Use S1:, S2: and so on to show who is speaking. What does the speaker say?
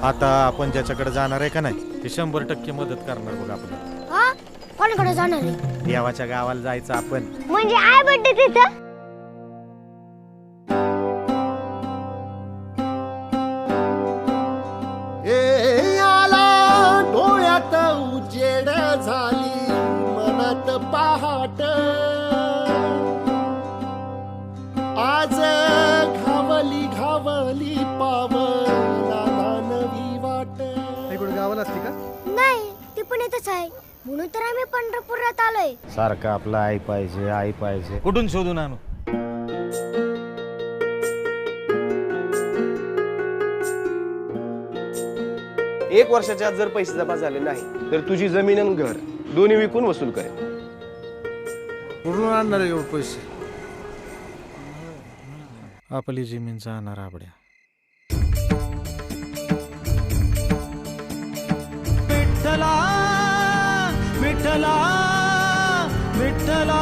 S1: आता आपण ज्याच्याकडे जाणार आहे का नाही ते 100% मदत करणार बघ आपल्याला.
S2: हा कोणाकडे जाणार आहे?
S1: देवाच्या गावाला जायचं आपण.
S2: म्हणजे आय बर्थडे तिथं.
S3: डोळ्यात उजेड झाली मनात पहाट आज घावली घावली पावला नवी वाट.
S4: कुठे गावाला असते का?
S2: नाही ती पण इथंच आहे म्हणून तर आम्ही पंढरपुरात आलोय.
S1: सारखं आपलं आई पाहिजे आई पाहिजे. कुठून शोधून आणू?
S5: एक वर्षाच्या आत जर पैसे जमा झाले नाही तर तुझी जमीन आणि घर दोन्ही विकून वसूल करेल.
S4: कुठून आणणार आहे एवढे पैसे?
S1: आपली जमीन जाणार आबड्या.
S6: विठ्ठला विठ्ठला विठ्ठला